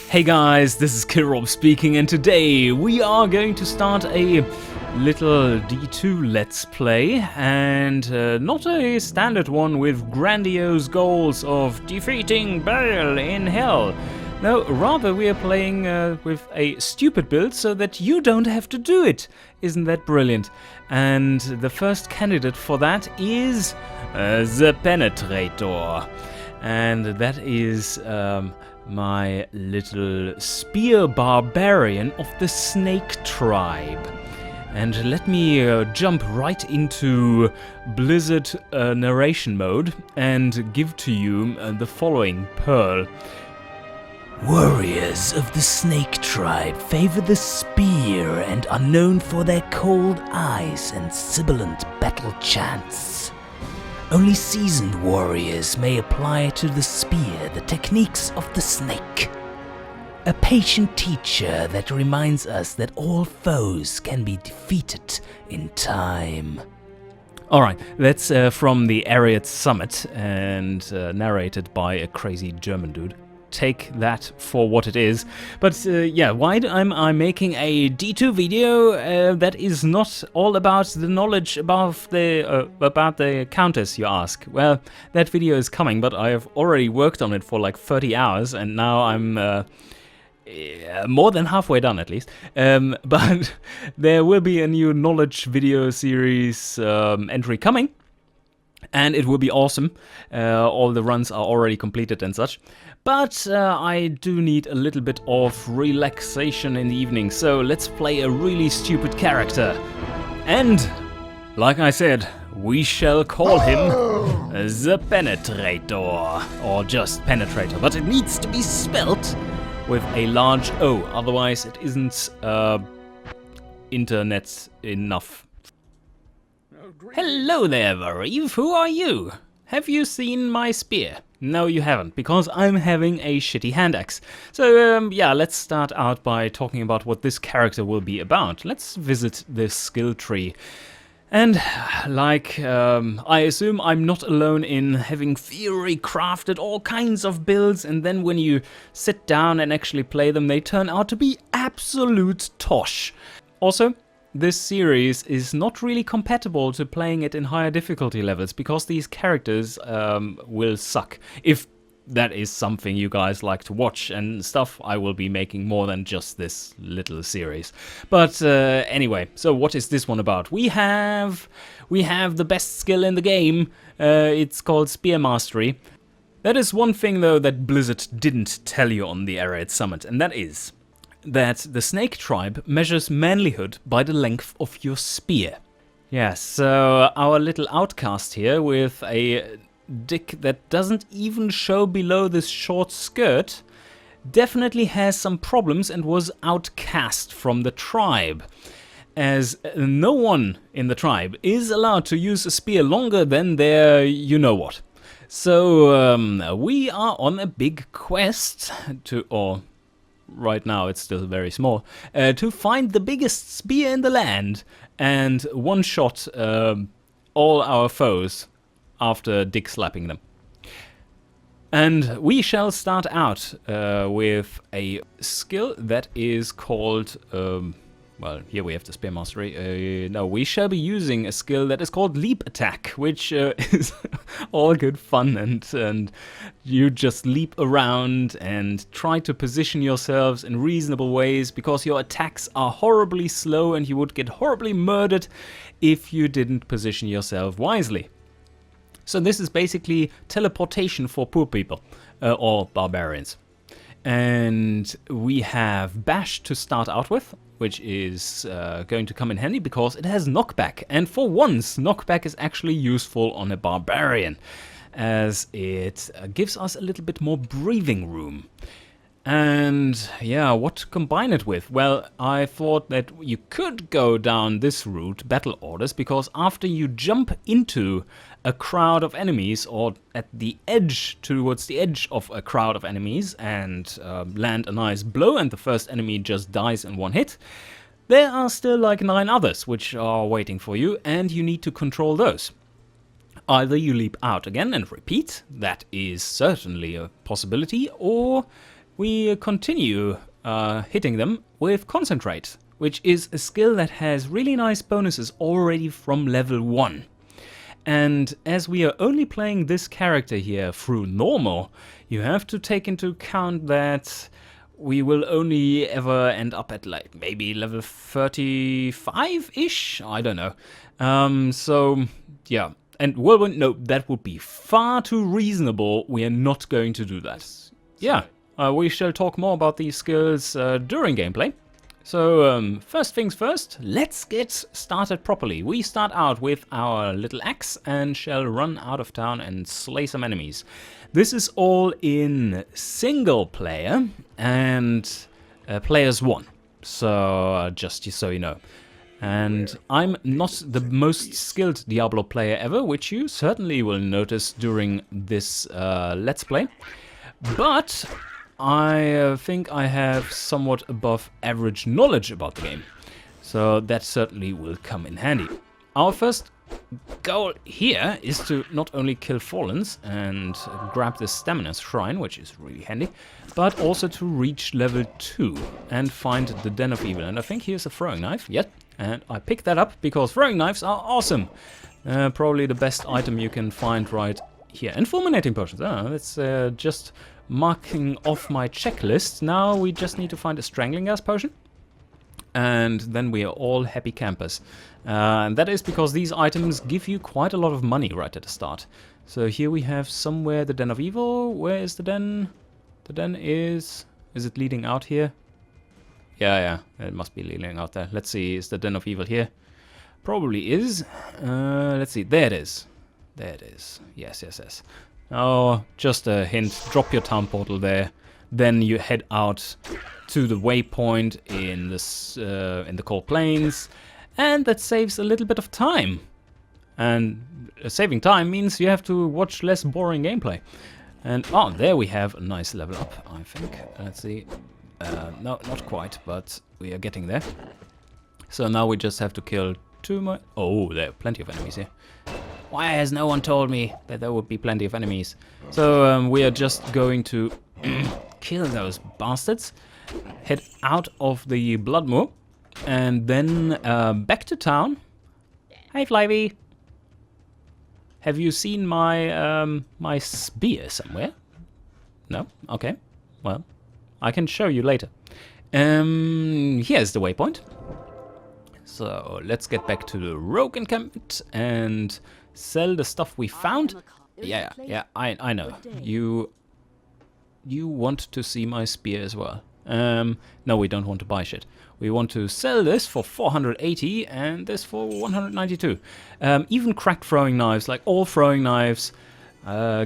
Hey guys, this is Rob speaking, and today we are going to start a little D2 Let's Play, and not a standard one with grandiose goals of defeating Baal in hell. No, rather we are playing with a stupid build so that you don't have to do it. Isn't that brilliant? And the first candidate for that is the Penetrator. And that is my little Spear Barbarian of the Snake Tribe. And let me jump right into Blizzard narration mode and give to you the following pearl. Warriors of the Snake Tribe favor the spear and are known for their cold eyes and sibilant battle chants. Only seasoned warriors may apply to the spear the techniques of the snake. A patient teacher that reminds us that all foes can be defeated in time. Alright, that's from the Ariat Summit and narrated by a crazy German dude. Take that for what it is. But yeah, why am I making a D2 video that is not all about the knowledge about the Countess, you ask? Well, that video is coming, but I have already worked on it for like 30 hours, and now I'm more than halfway done at least. But there will be a new knowledge video series entry coming. And it will be awesome. All the runs are already completed and such. But I do need a little bit of relaxation in the evening, so let's play a really stupid character. And, like I said, we shall call him the Penetrator. Or just Penetrator, but it needs to be spelt with a large O, otherwise it isn't internet enough. Hello there, Vareve. Who are you? Have you seen my spear? No, you haven't, because I'm having a shitty hand axe. So, yeah, let's start out by talking about what this character will be about. Let's visit this skill tree. And, like, I assume I'm not alone in having theory crafted all kinds of builds, and then when you sit down and actually play them, they turn out to be absolute tosh. Also, this series is not really compatible to playing it in higher difficulty levels because these characters will suck. If that is something you guys like to watch and stuff, I will be making more than just this little series. But anyway, so what is this one about? We have the best skill in the game. It's called Spear Mastery. That is one thing though that Blizzard didn't tell you on the Ariat Summit, and that is that the Snake Tribe measures manlyhood by the length of your spear. Yeah, so our little outcast here with a dick that doesn't even show below this short skirt definitely has some problems and was outcast from the tribe, as no one in the tribe is allowed to use a spear longer than their you-know-what. So we are on a big quest to, right now it's still very small, to find the biggest spear in the land and one-shot all our foes after dick slapping them. And we shall start out with a skill that is called, well, here we have the Spear Mastery. No, we shall be using a skill that is called Leap Attack, which is all good fun, and you just leap around and try to position yourselves in reasonable ways because your attacks are horribly slow and you would get horribly murdered if you didn't position yourself wisely. So this is basically teleportation for poor people, or barbarians. And we have Bash to start out with, which is going to come in handy because it has knockback. And for once, knockback is actually useful on a barbarian, as it gives us a little bit more breathing room. And yeah, what to combine it with? Well, I thought that you could go down this route, battle orders, because after you jump into a crowd of enemies, or at the edge, towards the edge of a crowd of enemies, and land a nice blow, and the first enemy just dies in one hit, there are still like 9 others which are waiting for you, and you need to control those. Either you leap out again and repeat, that is certainly a possibility, or we continue hitting them with Concentrate, which is a skill that has really nice bonuses already from level 1. And as we are only playing this character here through normal, you have to take into account that we will only ever end up at like maybe level 35-ish? I don't know. So, yeah. And Whirlwind, no, that would be far too reasonable. We are not going to do that. Yeah, we shall talk more about these skills during gameplay. So, first things first, let's get started properly. We start out with our little axe and shall run out of town and slay some enemies. This is all in single player and players 1. So, just so you know. And I'm not the most skilled Diablo player ever, which you certainly will notice during this Let's Play. But I think I have somewhat above average knowledge about the game. So that certainly will come in handy. Our first goal here is to not only kill Fallens and grab the Stamina Shrine, which is really handy, but also to reach level 2 and find the Den of Evil. And I think here's a throwing knife. Yep. And I picked that up because throwing knives are awesome. Probably the best item you can find right here. And fulminating potions. That's just marking off my checklist. Now we just need to find a strangling gas potion. And then we are all happy campers. And that is because these items give you quite a lot of money right at the start. So here we have somewhere the Den of Evil. Where is the den? The den is... Is it leading out here? Yeah, it must be leading out there. Let's see, is the Den of Evil here? Probably is. Let's see, there it is. There it is. Yes. Oh, just a hint. Drop your town portal there. Then you head out to the waypoint in the Cold Plains. And that saves a little bit of time. And saving time means you have to watch less boring gameplay. And, oh, there we have a nice level up, I think. Let's see. No, not quite, but we are getting there. So now we just have to kill 2 more. Oh, there are plenty of enemies here. Why has no one told me that there would be plenty of enemies? So we are just going to kill those bastards, head out of the Bloodmoor, and then back to town. Hey, Flyby. Have you seen my my spear somewhere? No? Okay. Well, I can show you later. Here's the waypoint. So let's get back to the rogue encampment and sell the stuff we found. Yeah, I know. You want to see my spear as well. No, we don't want to buy shit. We want to sell this for 480 and this for 192. Even cracked throwing knives, like all throwing knives,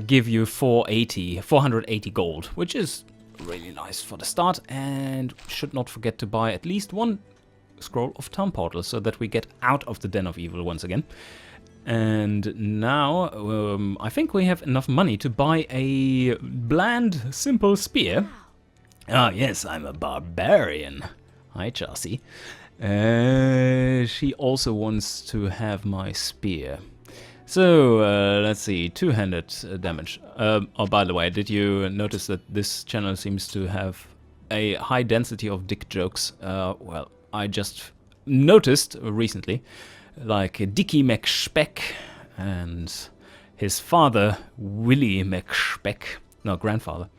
give you 480 gold, which is really nice for the start. And should not forget to buy at least 1 scroll of town portal so that we get out of the Den of Evil once again. And now I think we have enough money to buy a bland, simple spear. Ah, yes, I'm a barbarian. Hi, Chelsea. She also wants to have my spear. So, let's see, 200 damage. Oh, by the way, did you notice that this channel seems to have a high density of dick jokes? Well, I just noticed recently, like Dickie McSpeck and his father, Willie McSpeck, no, grandfather.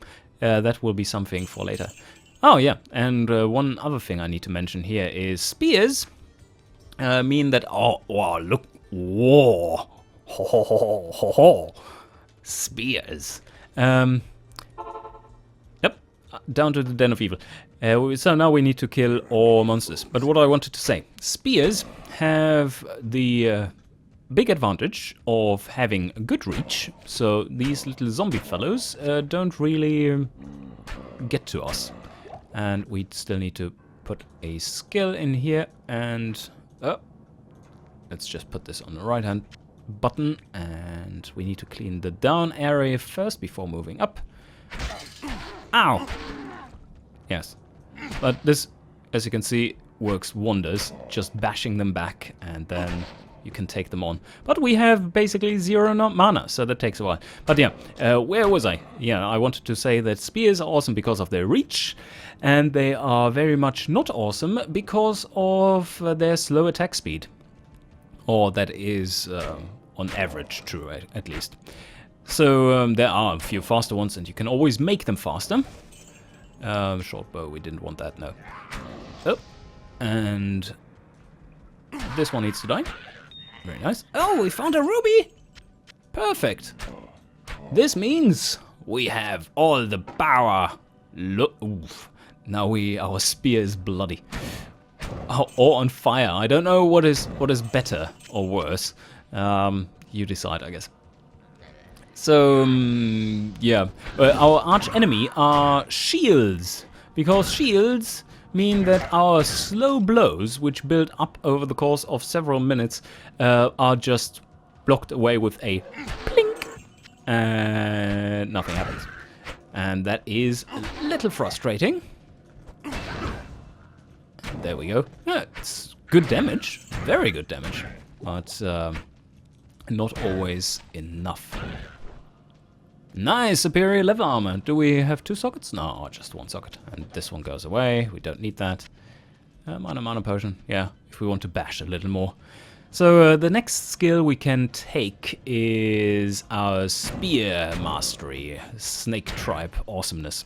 That will be something for later. Oh yeah, and one other thing I need to mention here is spears mean that, oh, wow, look, whoa, ho, ho, ho, ho, ho. Spears. Yep, down to the Den of Evil. So now we need to kill all monsters. But what I wanted to say, spears have the big advantage of having good reach, so these little zombie fellows don't really get to us. And we still need to put a skill in here, and let's just put this on the right hand button, and we need to clean the down area first before moving up. Ow! Yes, but this, as you can see, works wonders, just bashing them back and then you can take them on. But we have basically 0 mana, so that takes a while. But yeah, where was I? Yeah, I wanted to say that spears are awesome because of their reach, and they are very much not awesome because of their slow attack speed. Or that is on average true, at least. So there are a few faster ones, and you can always make them faster. Short bow, we didn't want that, no. Oh, and this one needs to die. Very nice. Oh, we found a ruby! Perfect. This means we have all the power. Look, oof. Now our spear is bloody. Oh, or on fire. I don't know what is better or worse. You decide, I guess. So, yeah. Our arch enemy are shields. Because shields mean that our slow blows, which build up over the course of several minutes, are just blocked away with a plink, and nothing happens. And that is a little frustrating. There we go. Yeah, it's good damage, very good damage, but not always enough. Nice, superior leather armor. Do we have 2 sockets? No, just 1 socket. And this one goes away. We don't need that. Minor mana potion. Yeah, if we want to bash a little more. So the next skill we can take is our spear mastery. Snake tribe awesomeness.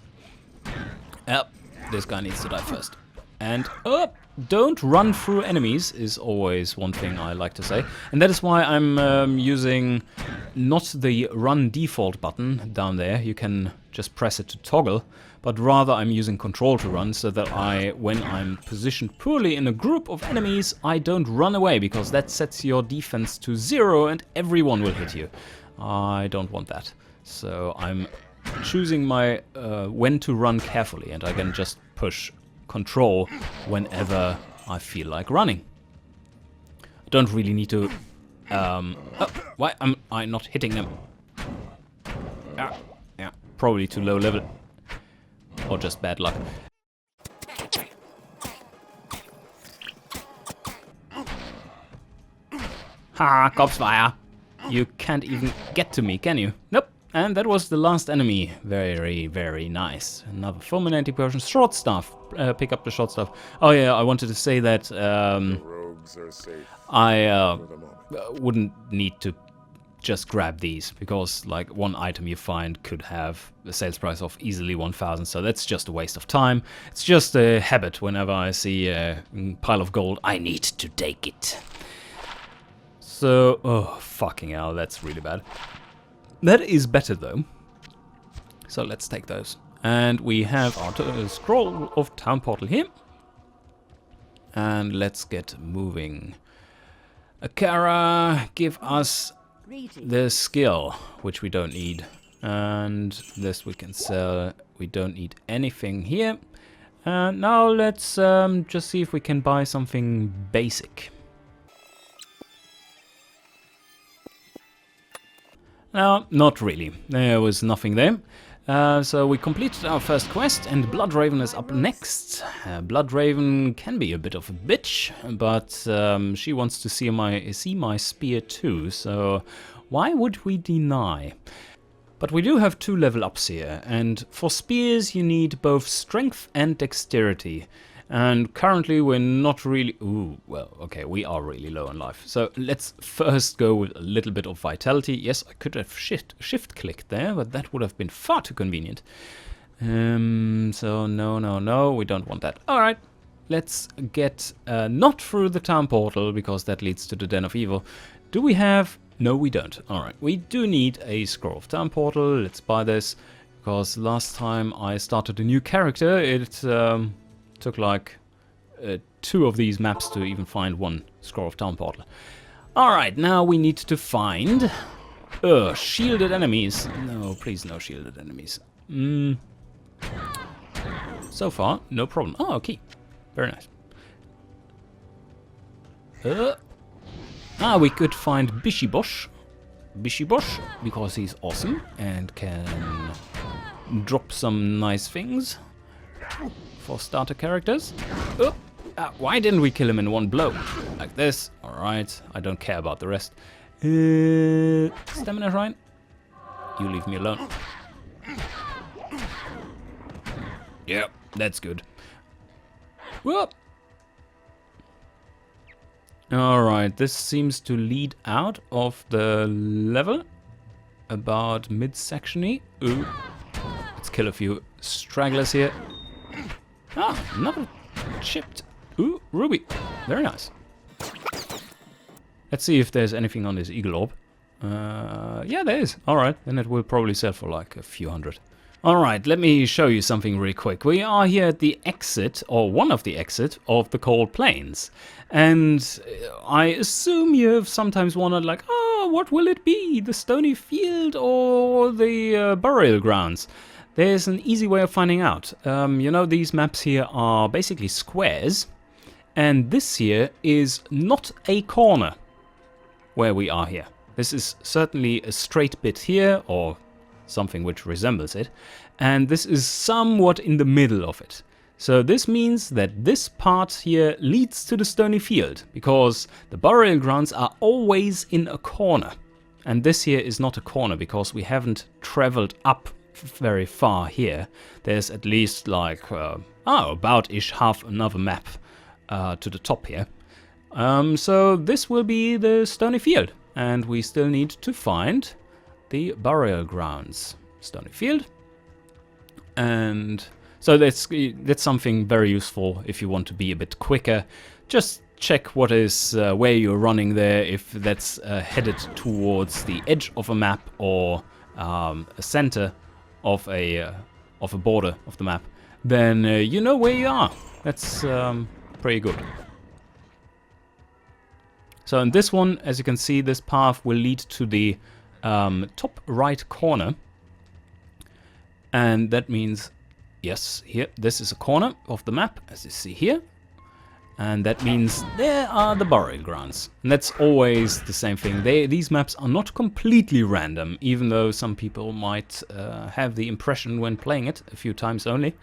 Yep, this guy needs to die first. And don't run through enemies is always one thing I like to say. And that is why I'm using not the run default button down there. You can just press it to toggle. But rather I'm using control to run so that when I'm positioned poorly in a group of enemies, I don't run away. Because that sets your defense to 0 and everyone will hit you. I don't want that. So I'm choosing my when to run carefully. And I can just push control whenever I feel like running. I don't really need to... why am I not hitting them? Yeah, probably too low level. Or just bad luck. Ha, Kopfsfire! You can't even get to me, can you? Nope. And that was the last enemy. Very, very nice. Another fulminating potion. Short staff. Pick up the short staff. Oh yeah, I wanted to say that I wouldn't need to just grab these, because like one item you find could have a sales price of easily 1,000, so that's just a waste of time. It's just a habit. Whenever I see a pile of gold, I need to take it. So, oh fucking hell, that's really bad. That is better though. So let's take those. And we have our scroll of town portal here. And let's get moving. Akara, give us the skill, which we don't need. And this we can sell. We don't need anything here. And now let's just see if we can buy something basic. No, not really. There was nothing there. So we completed our first quest, and Bloodraven is up next. Bloodraven can be a bit of a bitch, but she wants to see my spear too, so why would we deny? But we do have 2 level ups here, and for spears you need both strength and dexterity. And currently we're not really... Ooh, well, okay, we are really low on life. So let's first go with a little bit of vitality. Yes, I could have shift clicked there, but that would have been far too convenient. So no, we don't want that. All right, let's get not through the town portal, because that leads to the Den of Evil. Do we have... No, we don't. All right, we do need a scroll of town portal. Let's buy this, because last time I started a new character, it... took like 2 of these maps to even find 1 scroll of town portal. Alright, now we need to find shielded enemies. No, please no shielded enemies. So far, no problem. Oh, okay. Very nice. We could find Bishibosh. Bishibosh, because he's awesome and can drop some nice things. For starter characters. Why didn't we kill him in 1 blow? Like this. Alright. Alright, I don't care about the rest. Stamina shrine? You leave me alone. Yep, that's good. Whoop! Alright, this seems to lead out of the level. About mid-section-y. Ooh. Let's kill a few stragglers here. Ah, another chipped. Ooh, ruby. Very nice. Let's see if there's anything on this eagle orb. Yeah, there is. Alright, then it will probably sell for like a few hundred. Alright, let me show you something really quick. We are here at the exit, or one of the exit, of the Cold Plains. And I assume you have sometimes wondered, like, oh, what will it be? The Stony Field or the burial grounds? There's an easy way of finding out. You know, these maps here are basically squares. And this here is not a corner where we are here. This is certainly a straight bit here, or something which resembles it, and this is somewhat in the middle of it. So this means that this part here leads to the Stony Field, because the burial grounds are always in a corner. And this here is not a corner, because we haven't traveled up very far here. There's at least like, about-ish half another map to the top here. So this will be the Stony Field, and we still need to find the burial grounds. Stony Field. And so that's something very useful if you want to be a bit quicker. Just check what is where you're running there, if that's headed towards the edge of a map or a center of a border of the map. Then you know where you are. That's pretty good. So in this one, as you can see, this path will lead to the top right corner. And that means, yes, here, this is a corner of the map, as you see here. And that means there are the burial grounds. And that's always the same thing. These maps are not completely random, even though some people might have the impression when playing it a few times only.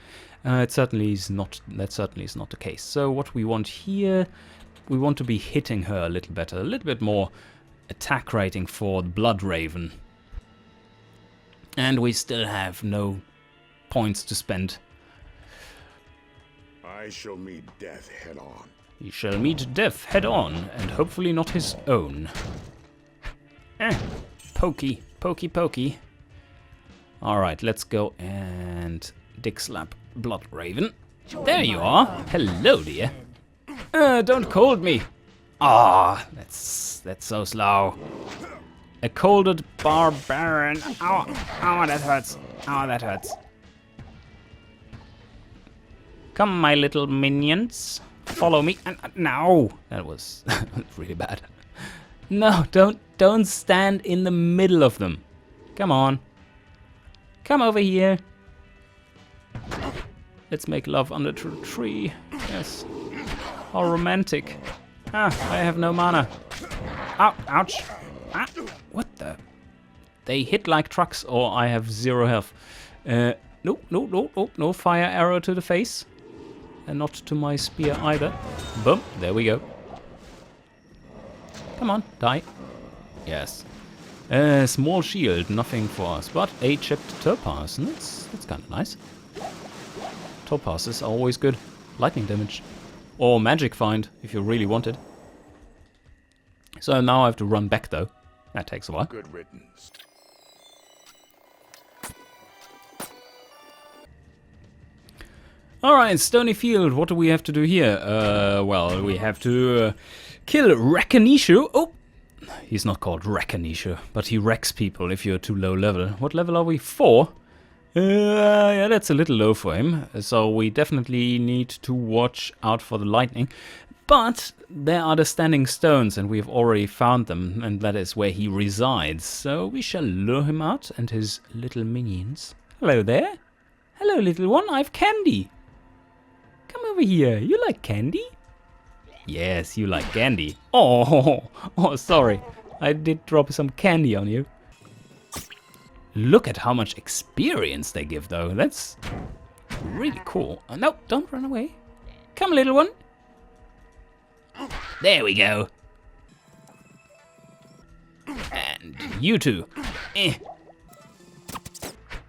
That certainly is not the case. So what we want here, we want to be hitting her a little better, a little bit more attack rating for the Blood Raven. And we still have no points to spend. I shall meet death head on. He shall meet death head on, and hopefully not his own. Pokey, pokey, pokey. Alright, let's go and dick slap Blood Raven. There you are. Hello, dear. Don't cold me. Ah, that's so slow. A colded barbarian. Ow, ow, that hurts. Ow, that hurts. Come, my little minions. Follow me. No, that was really bad. No, don't stand in the middle of them. Come on. Come over here. Let's make love under the tree. Yes. How romantic. Ah, I have no mana. Ow, ouch. Ah, what the? They hit like trucks, or I have 0 health. No fire arrow to the face. And not to my spear either. Boom, there we go. Come on, die. Yes. Small shield, nothing for us, but a chipped topaz. That's kind of nice. Topazes are always good. Lightning damage. Or magic find, if you really want it. So now I have to run back, though. That takes a while. Good riddance. Alright, Stony Field, what do we have to do here? Well, we have to kill Rakanishu. Oh! He's not called Rakanishu, but he wrecks people if you're too low level. What level are we? 4? Yeah, that's a little low for him. So we definitely need to watch out for the lightning. But there are the standing stones, and we've already found them, and that is where he resides. So we shall lure him out and his little minions. Hello there. Hello, little one. I've candy. Come over here. You like candy? Yes, you like candy. Oh, sorry. I did drop some candy on you. Look at how much experience they give, though. That's really cool. No, don't run away. Come, little one. There we go. you two.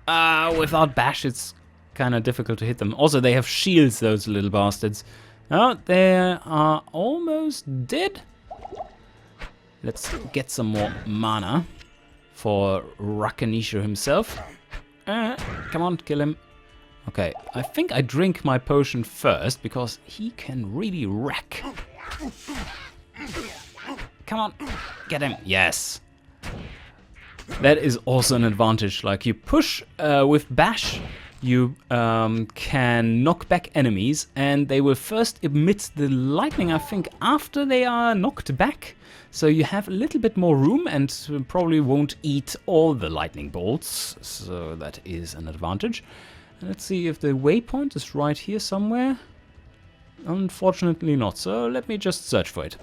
Without bash, it's kind of difficult to hit them. Also, they have shields, those little bastards. Oh, they are almost dead. Let's get some more mana for Rakanishu himself. Come on, kill him. Okay, I think I drink my potion first, because he can really wreck. Come on, get him. Yes. That is also an advantage. Like, you push with bash, you can knock back enemies, and they will first emit the lightning, I think, after they are knocked back. So you have a little bit more room and probably won't eat all the lightning bolts. So that is an advantage. Let's see if the waypoint is right here somewhere. Unfortunately not, so let me just search for it.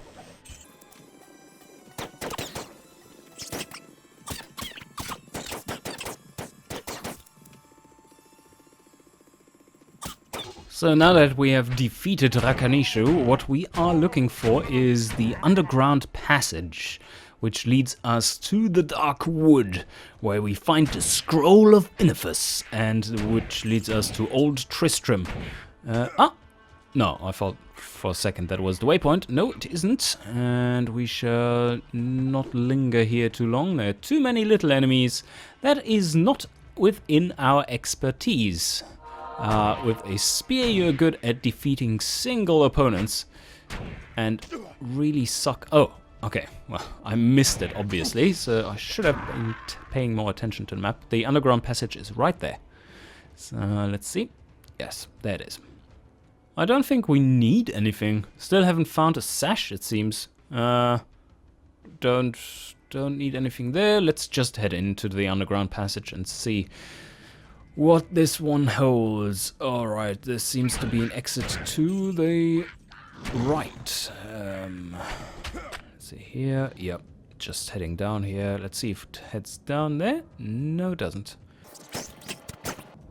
So now that we have defeated Rakanishu, what we are looking for is the underground passage, which leads us to the Dark Wood, where we find the Scroll of Benefice, and which leads us to Old Tristram. No, I thought for a second that was the waypoint. No, it isn't. And we shall not linger here too long. There are too many little enemies. That is not within our expertise. With a spear, you're good at defeating single opponents and really suck. Oh, okay. Well, I missed it, obviously, so I should have been paying more attention to the map. The underground passage is right there. So let's see. Yes, there it is. I don't think we need anything. Still haven't found a sash, it seems. Don't need anything there. Let's just head into the underground passage and see what this one holds. Alright, this seems to be an exit to the right. Let's see here. Yep, just heading down here. Let's see if it heads down there. No, it doesn't.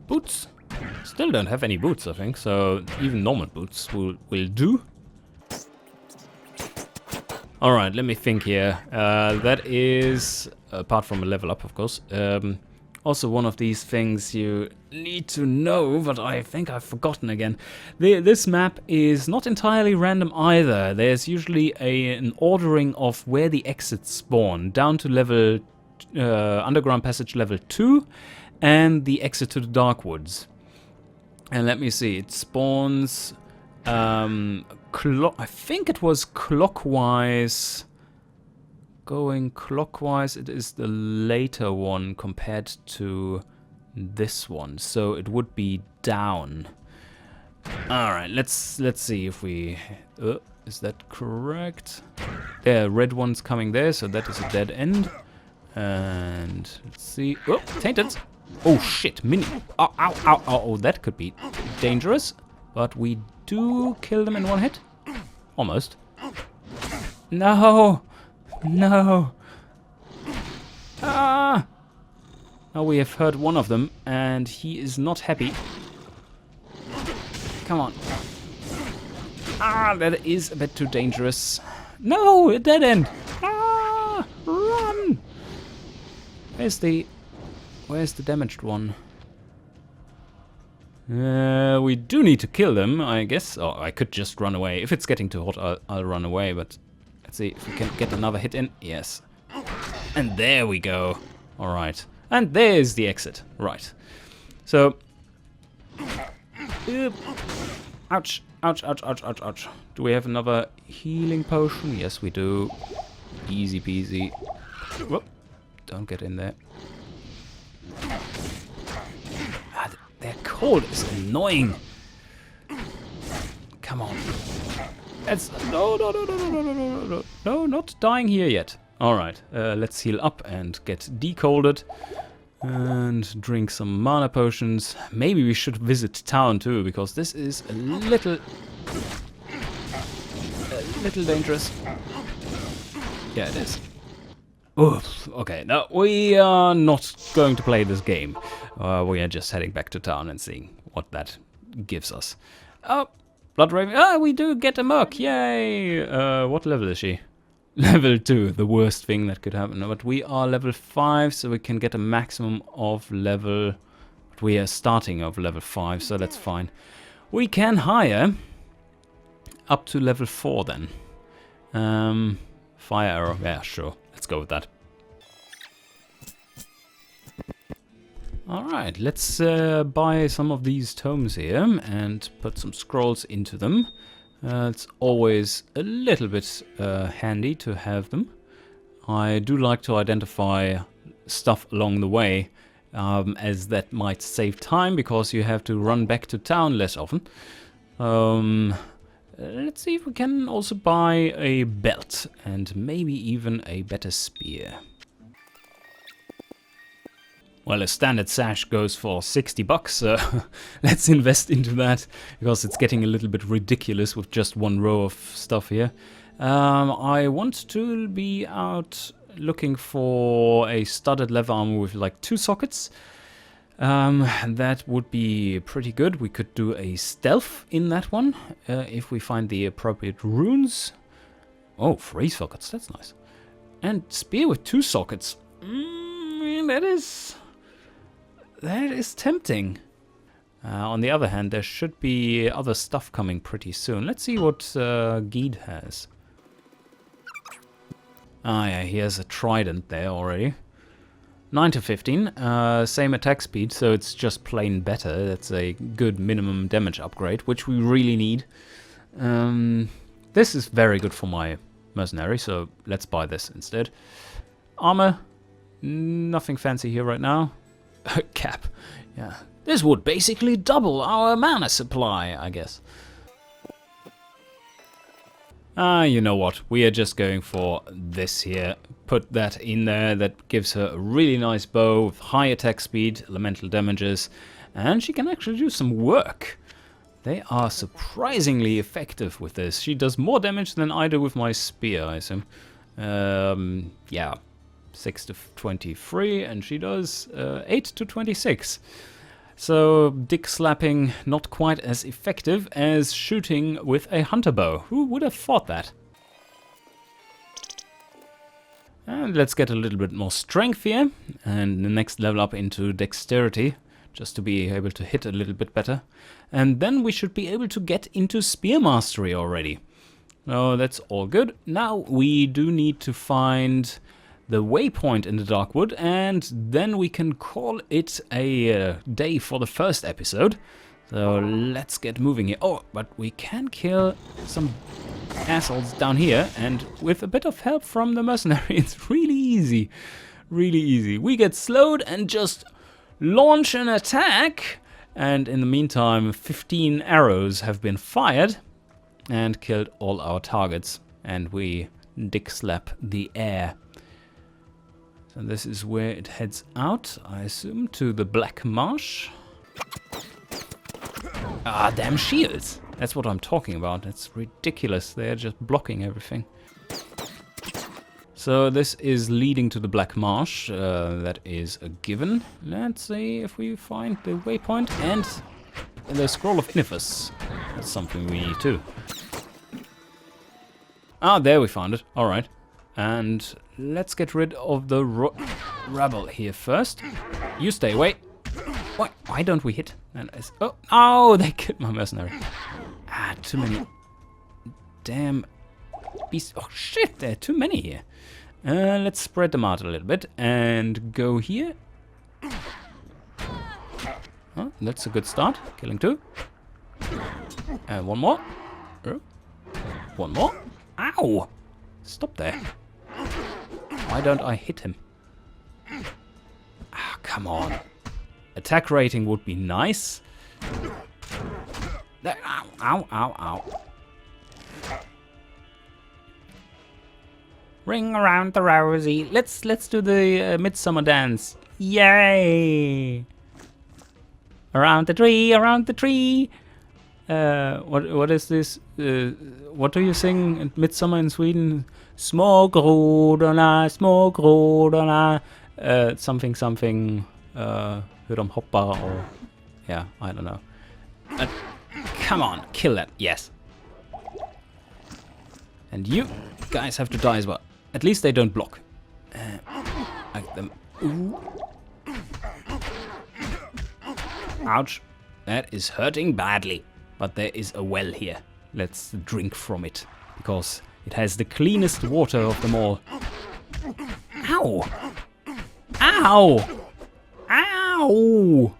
Boots. Still don't have any boots, I think, so even normal boots will do. Alright, let me think here. That is, apart from a level up, of course, also one of these things you need to know, but I think I've forgotten again. This map is not entirely random either. There's usually an ordering of where the exits spawn, down to level underground passage level 2, and the exit to the Dark Woods. And let me see, it spawns, I think it was clockwise. Going clockwise, it is the later one compared to this one, so it would be down. All right, let's see if we. Is that correct? There, red one's coming there, so that is a dead end. And let's see. Oh, tainted! Oh shit, mini! Ow, ow, ow, ow! Oh, that could be dangerous. But we do kill them in one hit, almost. No. No! Ah! Now we have hurt one of them, and he is not happy. Come on. Ah, that is a bit too dangerous. No, a dead end! Ah! Run! Where's the damaged one? We do need to kill them, I guess. Oh, I could just run away. If it's getting too hot, I'll run away, but let's see if we can get another hit in. Yes. And there we go. Alright. And there's the exit. Right. So. Ouch. Ouch, ouch, ouch, ouch, ouch. Do we have another healing potion? Yes, we do. Easy peasy. Whoop. Don't get in there. Ah, their cold is annoying. Come on. No, not dying here yet. Alright, let's heal up and get decolded. And drink some mana potions. Maybe we should visit town too, because this is a little dangerous. Yeah, it is. Oof, okay, now we are not going to play this game. We are just heading back to town and seeing what that gives us. Oh, Blood Raven. Ah, we do get a merc. Yay! What level is she? Level 2, the worst thing that could happen. But we are level 5, so we can get a maximum of level... We are starting of level 5, so that's fine. We can hire up to level 4 then. Fire arrow, yeah, sure. Let's go with that. Alright, let's buy some of these tomes here and put some scrolls into them. It's always a little bit handy to have them. I do like to identify stuff along the way, as that might save time because you have to run back to town less often. Let's see if we can also buy a belt and maybe even a better spear. Well, a standard sash goes for 60 bucks, so let's invest into that, because it's getting a little bit ridiculous with just one row of stuff here. I want to be out looking for a studded leather armor with like 2 sockets. That would be pretty good. We could do a stealth in that one, if we find the appropriate runes. Oh, 3 sockets, that's nice. And spear with 2 sockets. That is tempting. On the other hand, there should be other stuff coming pretty soon. Let's see what Geed has. Ah, yeah, he has a trident there already. 9 to 15, same attack speed, so it's just plain better. That's a good minimum damage upgrade, which we really need. This is very good for my mercenary, so let's buy this instead. Armor, nothing fancy here right now. Cap, yeah. This would basically double our mana supply, I guess. You know what, we are just going for this here. Put that in there, that gives her a really nice bow with high attack speed, elemental damages, and she can actually do some work. They are surprisingly effective with this. She does more damage than I do with my spear, I assume. Yeah, 6 to 23, and she does 8 to 26. So, dick slapping not quite as effective as shooting with a hunter bow. Who would have thought that? And let's get a little bit more strength here, and the next level up into dexterity, just to be able to hit a little bit better. And then we should be able to get into spear mastery already. Oh, that's all good. Now we do need to find the waypoint in the Darkwood, and then we can call it a day for the first episode. So let's get moving here. Oh, but we can kill some assholes down here, and with a bit of help from the mercenary, it's really easy. Really easy. We get slowed and just launch an attack, and in the meantime 15 arrows have been fired and killed all our targets, and we dick slap the air. So this is where it heads out, I assume, to the Black Marsh. Ah, damn shields! That's what I'm talking about. It's ridiculous. They're just blocking everything. So this is leading to the Black Marsh. That is a given. Let's see if we find the waypoint and the Scroll of Inifus. That's something we need too. Ah, there we found it. All right. And let's get rid of the rabble here first. You stay away. Why don't we hit? Oh, they killed my mercenary. Ah, too many. Damn beasts. Oh shit, there are too many here. Let's spread them out a little bit and go here. Oh, that's a good start. Killing 2. One more. One more. Ow! Stop there. Why don't I hit him? Ah, come on. Attack rating would be nice. There, ow, ow, ow. Ring around the rosy. Let's do the midsummer dance. Yay! Around the tree, around the tree. What is this? What do you sing in midsummer in Sweden? Smågrodorna, smågrodorna. Something. Hur de hoppar or... Yeah, I don't know. Come on, kill that. Yes. And you guys have to die as well. At least they don't block. Like them. Ooh. Ouch. That is hurting badly. But there is a well here. Let's drink from it. Because it has the cleanest water of them all. Ow! Ow! Ow!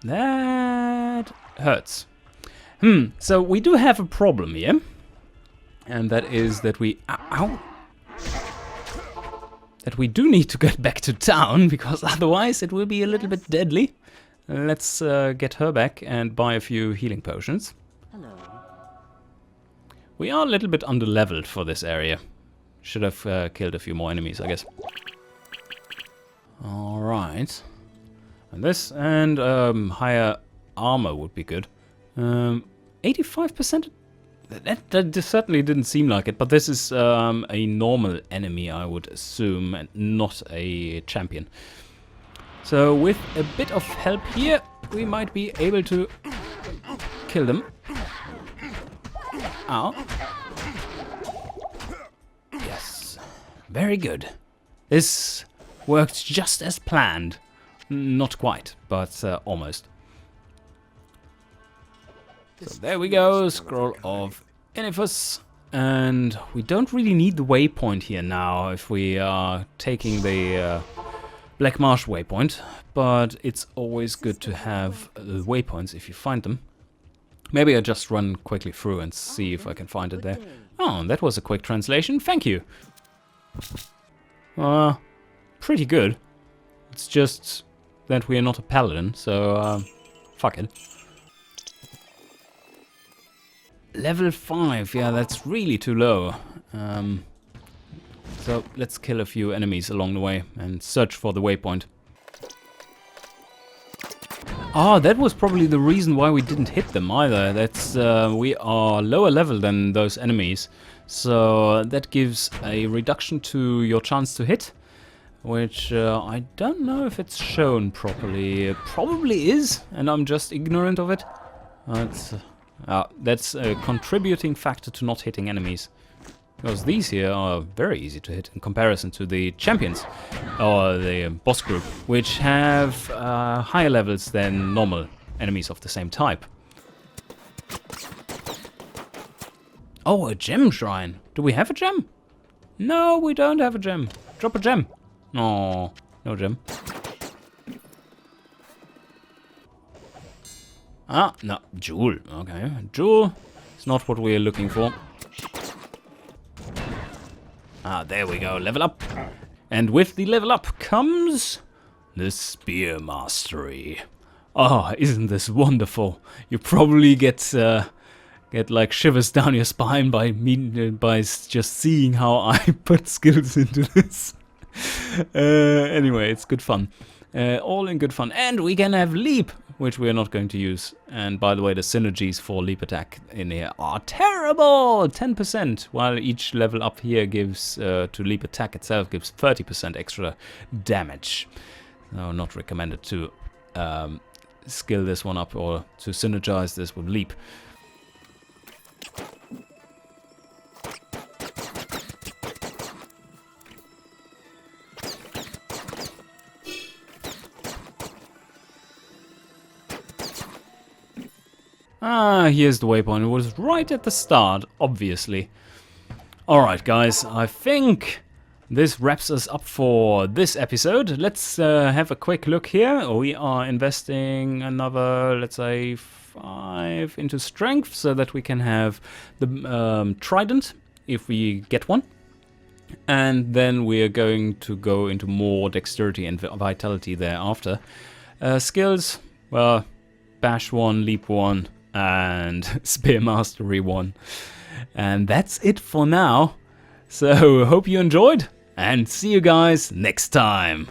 That hurts. So we do have a problem here. And that is that we... Ow! That we do need to get back to town, because otherwise it will be a little bit deadly. Let's get her back and buy a few healing potions. Hello. We are a little bit under-leveled for this area. Should have killed a few more enemies, I guess. Alright. And this, and higher armor would be good. 85%? That certainly didn't seem like it, but this is a normal enemy, I would assume, and not a champion. So with a bit of help here, we might be able to kill them. Ow. Yes. Very good. This worked just as planned. Not quite, but almost. So there we go, Scroll of Inifus. And we don't really need the waypoint here now if we are taking the Black Marsh waypoint. But it's always good to have the waypoints if you find them. Maybe I just run quickly through and see if I can find it there. Oh, that was a quick translation, thank you. Pretty good. It's just that we are not a paladin, so fuck it. Level 5, yeah, that's really too low. So let's kill a few enemies along the way and search for the waypoint. Ah, that was probably the reason why we didn't hit them either. That's we are lower level than those enemies, so that gives a reduction to your chance to hit, which I don't know if it's shown properly. It probably is, and I'm just ignorant of it. That's a contributing factor to not hitting enemies. Because these here are very easy to hit in comparison to the champions, or the boss group, which have higher levels than normal enemies of the same type. Oh, a gem shrine. Do we have a gem? No, we don't have a gem. Drop a gem. No, no gem. Ah, no, jewel. Okay, jewel is not what we are looking for. Ah, there we go, level up. And with the level up comes the Spear Mastery. Oh, isn't this wonderful? You probably get like shivers down your spine by just seeing how I put skills into this. Anyway, it's good fun. All in good fun. And we can have Leap, which we are not going to use. And by the way, the synergies for Leap Attack in here are terrible! 10%, while each level up here gives, to Leap Attack itself, gives 30% extra damage. So not recommended to skill this one up or to synergize this with Leap. Ah, here's the waypoint. It was right at the start, obviously. Alright guys, I think this wraps us up for this episode. Let's have a quick look here. We are investing another, let's say, 5 into strength so that we can have the trident if we get one. And then we are going to go into more dexterity and vitality thereafter. Skills, well, Bash 1, Leap 1, and Spear Mastery 1. And that's it for now. So hope you enjoyed, and see you guys next time.